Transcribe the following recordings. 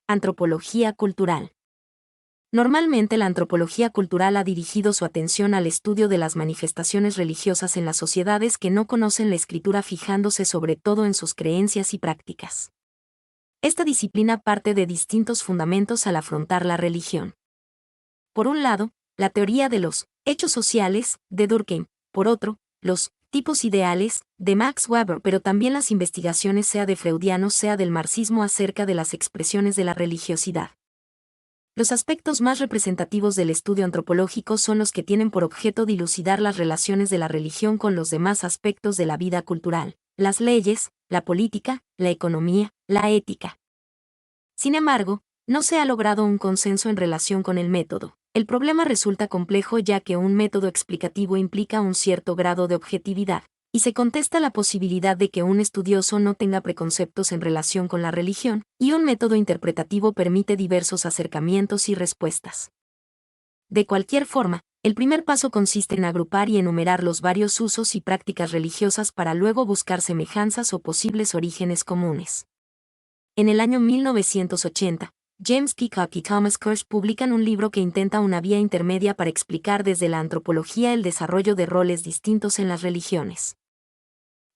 Antropología cultural. Normalmente la antropología cultural ha dirigido su atención al estudio de las manifestaciones religiosas en las sociedades que no conocen la escritura, fijándose sobre todo en sus creencias y prácticas. Esta disciplina parte de distintos fundamentos al afrontar la religión. Por un lado, la teoría de los hechos sociales, de Durkheim; por otro, los tipos ideales, de Max Weber, pero también las investigaciones sea de freudianos sea del marxismo acerca de las expresiones de la religiosidad. Los aspectos más representativos del estudio antropológico son los que tienen por objeto dilucidar las relaciones de la religión con los demás aspectos de la vida cultural, las leyes, la política, la economía, la ética. Sin embargo, no se ha logrado un consenso en relación con el método. El problema resulta complejo ya que un método explicativo implica un cierto grado de objetividad, y se contesta la posibilidad de que un estudioso no tenga preconceptos en relación con la religión, y un método interpretativo permite diversos acercamientos y respuestas. De cualquier forma, el primer paso consiste en agrupar y enumerar los varios usos y prácticas religiosas para luego buscar semejanzas o posibles orígenes comunes. En el año 1980, James Peacock y Thomas Kirsch publican un libro que intenta una vía intermedia para explicar desde la antropología el desarrollo de roles distintos en las religiones.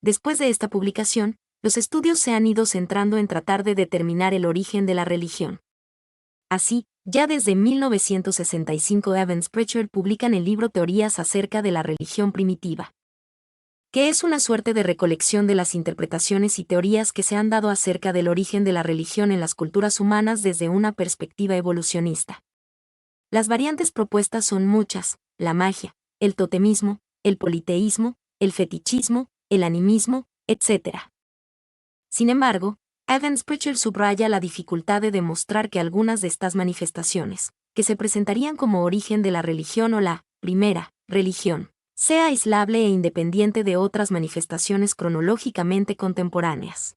Después de esta publicación, los estudios se han ido centrando en tratar de determinar el origen de la religión. Así, ya desde 1965 Evans Pritchard publican el libro Teorías acerca de la religión primitiva, que es una suerte de recolección de las interpretaciones y teorías que se han dado acerca del origen de la religión en las culturas humanas desde una perspectiva evolucionista. Las variantes propuestas son muchas: la magia, el totemismo, el politeísmo, el fetichismo, el animismo, etc. Sin embargo, Evans Pritchard subraya la dificultad de demostrar que algunas de estas manifestaciones, que se presentarían como origen de la religión o la primera religión, sea aislable e independiente de otras manifestaciones cronológicamente contemporáneas.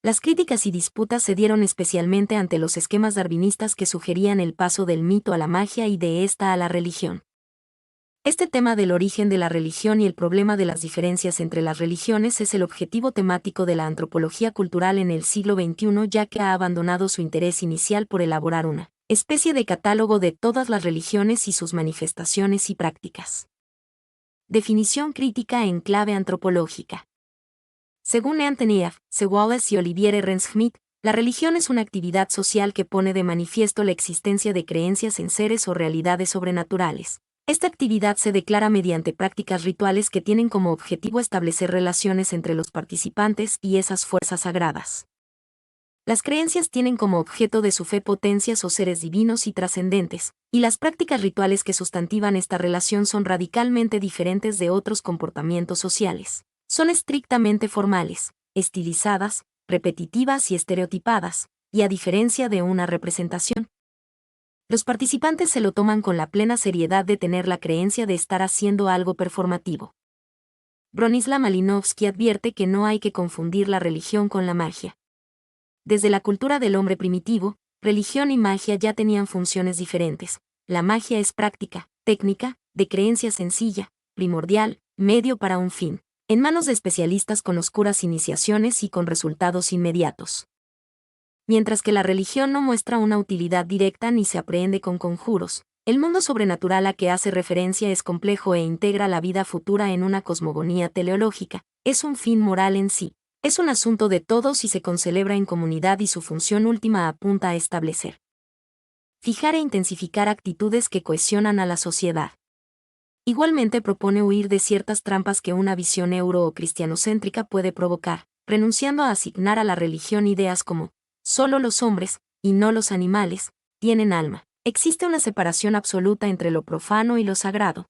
Las críticas y disputas se dieron especialmente ante los esquemas darwinistas que sugerían el paso del mito a la magia y de esta a la religión. Este tema del origen de la religión y el problema de las diferencias entre las religiones es el objetivo temático de la antropología cultural en el siglo XXI, ya que ha abandonado su interés inicial por elaborar una especie de catálogo de todas las religiones y sus manifestaciones y prácticas. Definición crítica en clave antropológica. Según Anthony F. C. Wallace y Olivier Ernst-Schmidt, la religión es una actividad social que pone de manifiesto la existencia de creencias en seres o realidades sobrenaturales. Esta actividad se declara mediante prácticas rituales que tienen como objetivo establecer relaciones entre los participantes y esas fuerzas sagradas. Las creencias tienen como objeto de su fe potencias o seres divinos y trascendentes, y las prácticas rituales que sustantivan esta relación son radicalmente diferentes de otros comportamientos sociales. Son estrictamente formales, estilizadas, repetitivas y estereotipadas, y a diferencia de una representación, los participantes se lo toman con la plena seriedad de tener la creencia de estar haciendo algo performativo. Bronislaw Malinowski advierte que no hay que confundir la religión con la magia. Desde la cultura del hombre primitivo, religión y magia ya tenían funciones diferentes. La magia es práctica, técnica, de creencia sencilla, primordial, medio para un fin, en manos de especialistas con oscuras iniciaciones y con resultados inmediatos. Mientras que la religión no muestra una utilidad directa ni se aprehende con conjuros, el mundo sobrenatural a que hace referencia es complejo e integra la vida futura en una cosmogonía teleológica, es un fin moral en sí. Es un asunto de todos y se concelebra en comunidad y su función última apunta a establecer, fijar e intensificar actitudes que cohesionan a la sociedad. Igualmente propone huir de ciertas trampas que una visión euro o cristianocéntrica puede provocar, renunciando a asignar a la religión ideas como solo los hombres, y no los animales, tienen alma. Existe una separación absoluta entre lo profano y lo sagrado.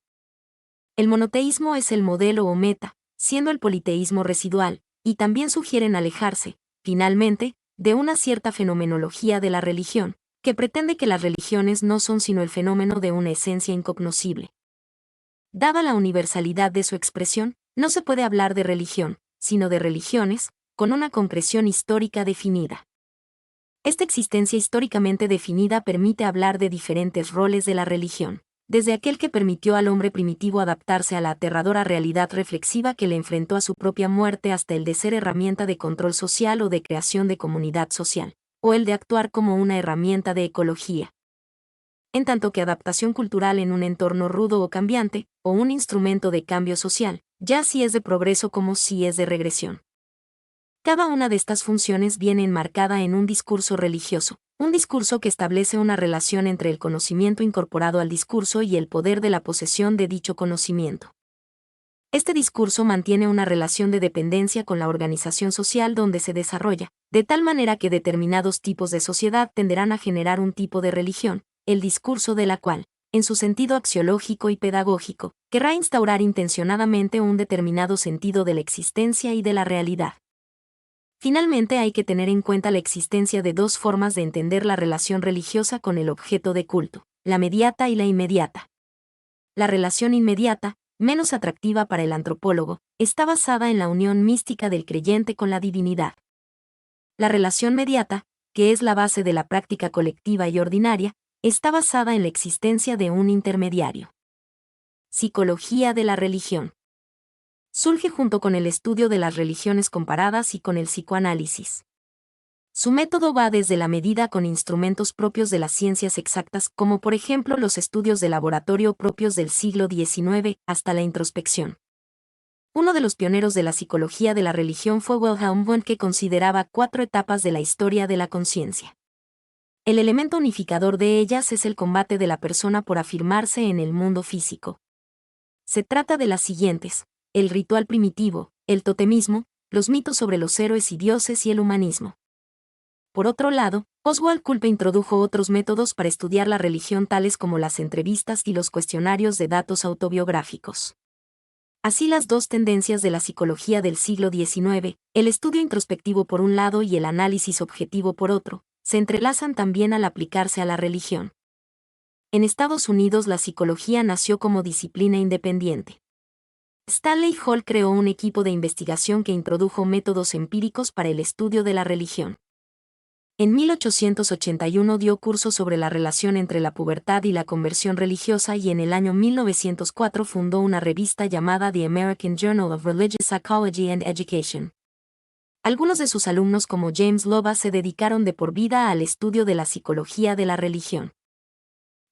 El monoteísmo es el modelo o meta, siendo el politeísmo residual, y también sugieren alejarse, finalmente, de una cierta fenomenología de la religión, que pretende que las religiones no son sino el fenómeno de una esencia incognoscible. Dada la universalidad de su expresión, no se puede hablar de religión, sino de religiones, con una concreción histórica definida. Esta existencia históricamente definida permite hablar de diferentes roles de la religión, desde aquel que permitió al hombre primitivo adaptarse a la aterradora realidad reflexiva que le enfrentó a su propia muerte hasta el de ser herramienta de control social o de creación de comunidad social. o el de actuar como una herramienta de ecología. En tanto que adaptación cultural en un entorno rudo o cambiante, o un instrumento de cambio social, ya si es de progreso como si es de regresión. Cada una de estas funciones viene enmarcada en un discurso religioso, un discurso que establece una relación entre el conocimiento incorporado al discurso y el poder de la posesión de dicho conocimiento. Este discurso mantiene una relación de dependencia con la organización social donde se desarrolla, de tal manera que determinados tipos de sociedad tenderán a generar un tipo de religión, el discurso de la cual, en su sentido axiológico y pedagógico, querrá instaurar intencionadamente un determinado sentido de la existencia y de la realidad. Finalmente hay que tener en cuenta la existencia de dos formas de entender la relación religiosa con el objeto de culto, la mediata y la inmediata. La relación inmediata, menos atractiva para el antropólogo, está basada en la unión mística del creyente con la divinidad. La relación mediata, que es la base de la práctica colectiva y ordinaria, está basada en la existencia de un intermediario. Psicología de la religión. Surge junto con el estudio de las religiones comparadas y con el psicoanálisis. Su método va desde la medida con instrumentos propios de las ciencias exactas, como por ejemplo los estudios de laboratorio propios del siglo XIX, hasta la introspección. Uno de los pioneros de la psicología de la religión fue Wilhelm Wundt, que consideraba 4 etapas de la historia de la conciencia. El elemento unificador de ellas es el combate de la persona por afirmarse en el mundo físico. Se trata de las siguientes: el ritual primitivo, el totemismo, los mitos sobre los héroes y dioses y el humanismo. Por otro lado, Oswald Culpe introdujo otros métodos para estudiar la religión, tales como las entrevistas y los cuestionarios de datos autobiográficos. Así, las dos tendencias de la psicología del siglo XIX, el estudio introspectivo por un lado y el análisis objetivo por otro, se entrelazan también al aplicarse a la religión. En Estados Unidos la psicología nació como disciplina independiente. Stanley Hall creó un equipo de investigación que introdujo métodos empíricos para el estudio de la religión. En 1881 dio cursos sobre la relación entre la pubertad y la conversión religiosa, y en el año 1904 fundó una revista llamada The American Journal of Religious Psychology and Education. Algunos de sus alumnos, como James Loba, se dedicaron de por vida al estudio de la psicología de la religión.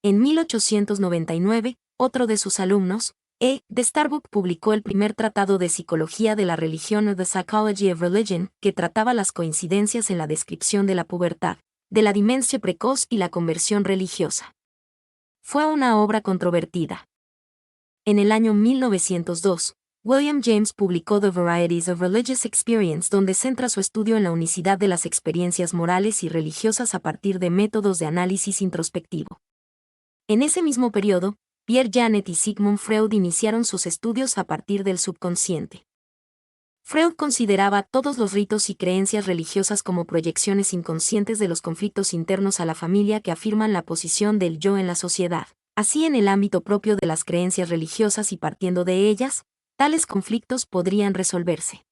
En 1899, otro de sus alumnos, de Starbuck, publicó el primer tratado de psicología de la religión, The Psychology of Religion, que trataba las coincidencias en la descripción de la pubertad, de la demencia precoz y la conversión religiosa. Fue una obra controvertida. En el año 1902, William James publicó The Varieties of Religious Experience, donde centra su estudio en la unicidad de las experiencias morales y religiosas a partir de métodos de análisis introspectivo. En ese mismo periodo, Pierre Janet y Sigmund Freud iniciaron sus estudios a partir del subconsciente. Freud consideraba todos los ritos y creencias religiosas como proyecciones inconscientes de los conflictos internos a la familia que afirman la posición del yo en la sociedad. Así, en el ámbito propio de las creencias religiosas y partiendo de ellas, tales conflictos podrían resolverse.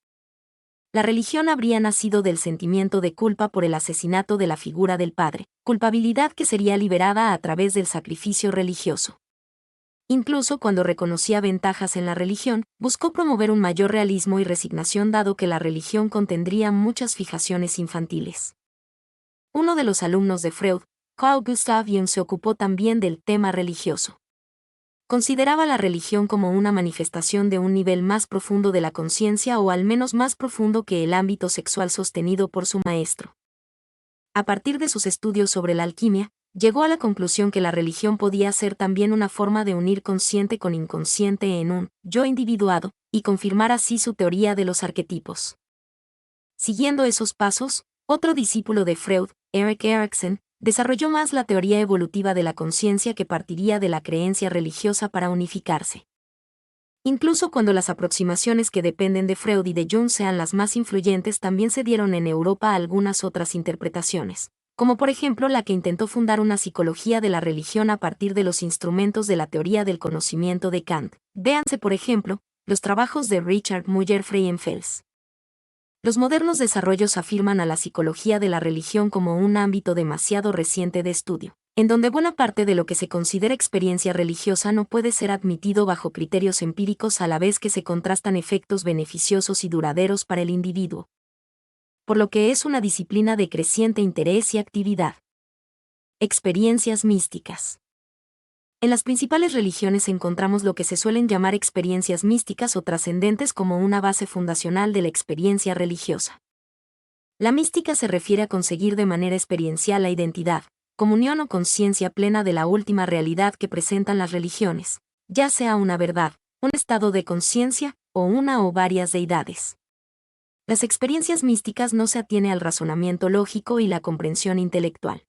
La religión habría nacido del sentimiento de culpa por el asesinato de la figura del padre, culpabilidad que sería liberada a través del sacrificio religioso. Incluso cuando reconocía ventajas en la religión, buscó promover un mayor realismo y resignación, dado que la religión contendría muchas fijaciones infantiles. Uno de los alumnos de Freud, Carl Gustav Jung, se ocupó también del tema religioso. Consideraba la religión como una manifestación de un nivel más profundo de la conciencia, o al menos más profundo que el ámbito sexual sostenido por su maestro. A partir de sus estudios sobre la alquimia, llegó a la conclusión que la religión podía ser también una forma de unir consciente con inconsciente en un yo individuado, y confirmar así su teoría de los arquetipos. Siguiendo esos pasos, otro discípulo de Freud, Erik Erikson, desarrolló más la teoría evolutiva de la conciencia, que partiría de la creencia religiosa para unificarse. Incluso cuando las aproximaciones que dependen de Freud y de Jung sean las más influyentes, también se dieron en Europa algunas otras interpretaciones, como por ejemplo la que intentó fundar una psicología de la religión a partir de los instrumentos de la teoría del conocimiento de Kant. Véanse, por ejemplo, los trabajos de Richard Muller Freienfels. Los modernos desarrollos afirman a la psicología de la religión como un ámbito demasiado reciente de estudio, en donde buena parte de lo que se considera experiencia religiosa no puede ser admitido bajo criterios empíricos, a la vez que se contrastan efectos beneficiosos y duraderos para el individuo. por lo que es una disciplina de creciente interés y actividad. Experiencias místicas. En las principales religiones encontramos lo que se suelen llamar experiencias místicas o trascendentes como una base fundacional de la experiencia religiosa. La mística se refiere a conseguir de manera experiencial la identidad, comunión o conciencia plena de la última realidad que presentan las religiones, ya sea una verdad, un estado de conciencia o una o varias deidades. Las experiencias místicas no se atiene al razonamiento lógico y la comprensión intelectual.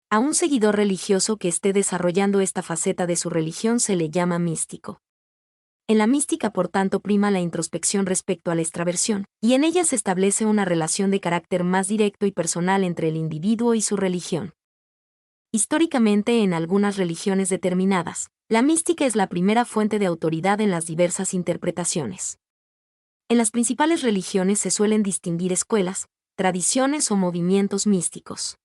A un seguidor religioso que esté desarrollando esta faceta de su religión se le llama místico. En la mística, por tanto, prima la introspección respecto a la extraversión, y en ella se establece una relación de carácter más directo y personal entre el individuo y su religión. Históricamente, en algunas religiones determinadas, la mística es la primera fuente de autoridad en las diversas interpretaciones. En las principales religiones se suelen distinguir escuelas, tradiciones o movimientos místicos.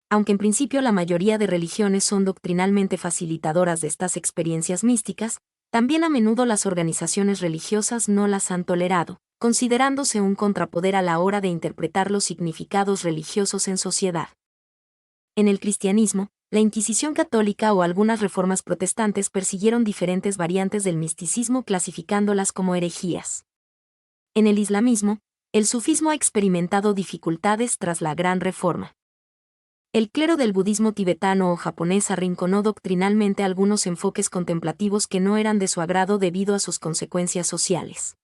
Aunque en principio la mayoría de religiones son doctrinalmente facilitadoras de estas experiencias místicas, también a menudo las organizaciones religiosas no las han tolerado, considerándose un contrapoder a la hora de interpretar los significados religiosos en sociedad. En el cristianismo, la Inquisición católica o algunas reformas protestantes persiguieron diferentes variantes del misticismo clasificándolas como herejías. En el islamismo, el sufismo ha experimentado dificultades tras la Gran Reforma. El clero del budismo tibetano o japonés arrinconó doctrinalmente algunos enfoques contemplativos que no eran de su agrado debido a sus consecuencias sociales.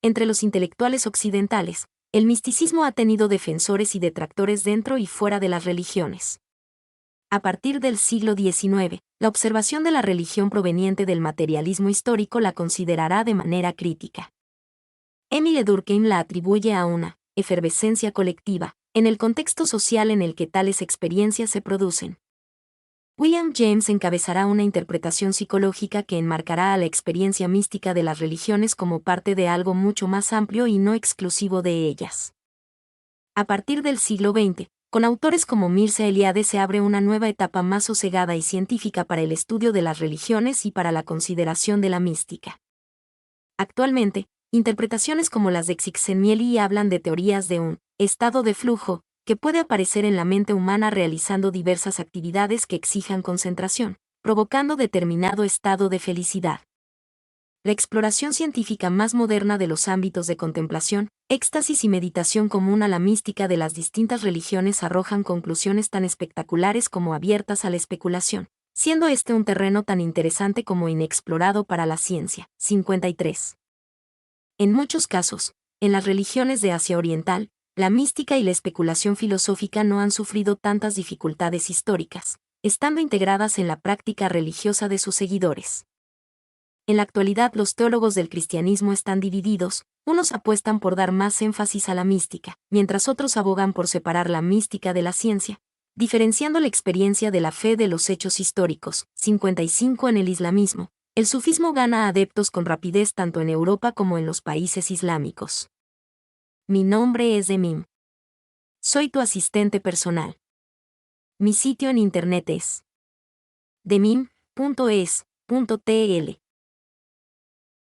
Entre los intelectuales occidentales, el misticismo ha tenido defensores y detractores dentro y fuera de las religiones. A partir del siglo XIX, la observación de la religión proveniente del materialismo histórico la considerará de manera crítica. Émile Durkheim la atribuye a una efervescencia colectiva, en el contexto social en el que tales experiencias se producen. William James encabezará una interpretación psicológica que enmarcará a la experiencia mística de las religiones como parte de algo mucho más amplio y no exclusivo de ellas. A partir del siglo XX, con autores como Mircea Eliade se abre una nueva etapa más sosegada y científica para el estudio de las religiones y para la consideración de la mística. Actualmente, interpretaciones como las de Csikszentmihalyi hablan de teorías de un estado de flujo, que puede aparecer en la mente humana realizando diversas actividades que exijan concentración, provocando determinado estado de felicidad. La exploración científica más moderna de los ámbitos de contemplación, éxtasis y meditación común a la mística de las distintas religiones arrojan conclusiones tan espectaculares como abiertas a la especulación, siendo este un terreno tan interesante como inexplorado para la ciencia. 53. En muchos casos, en las religiones de Asia Oriental, la mística y la especulación filosófica no han sufrido tantas dificultades históricas, estando integradas en la práctica religiosa de sus seguidores. En la actualidad los teólogos del cristianismo están divididos, unos apuestan por dar más énfasis a la mística, mientras otros abogan por separar la mística de la ciencia, diferenciando la experiencia de la fe de los hechos históricos. 55. En el islamismo, el sufismo gana adeptos con rapidez tanto en Europa como en los países islámicos. Mi nombre es Demim. Soy tu asistente personal. Mi sitio en internet es demim.es.tl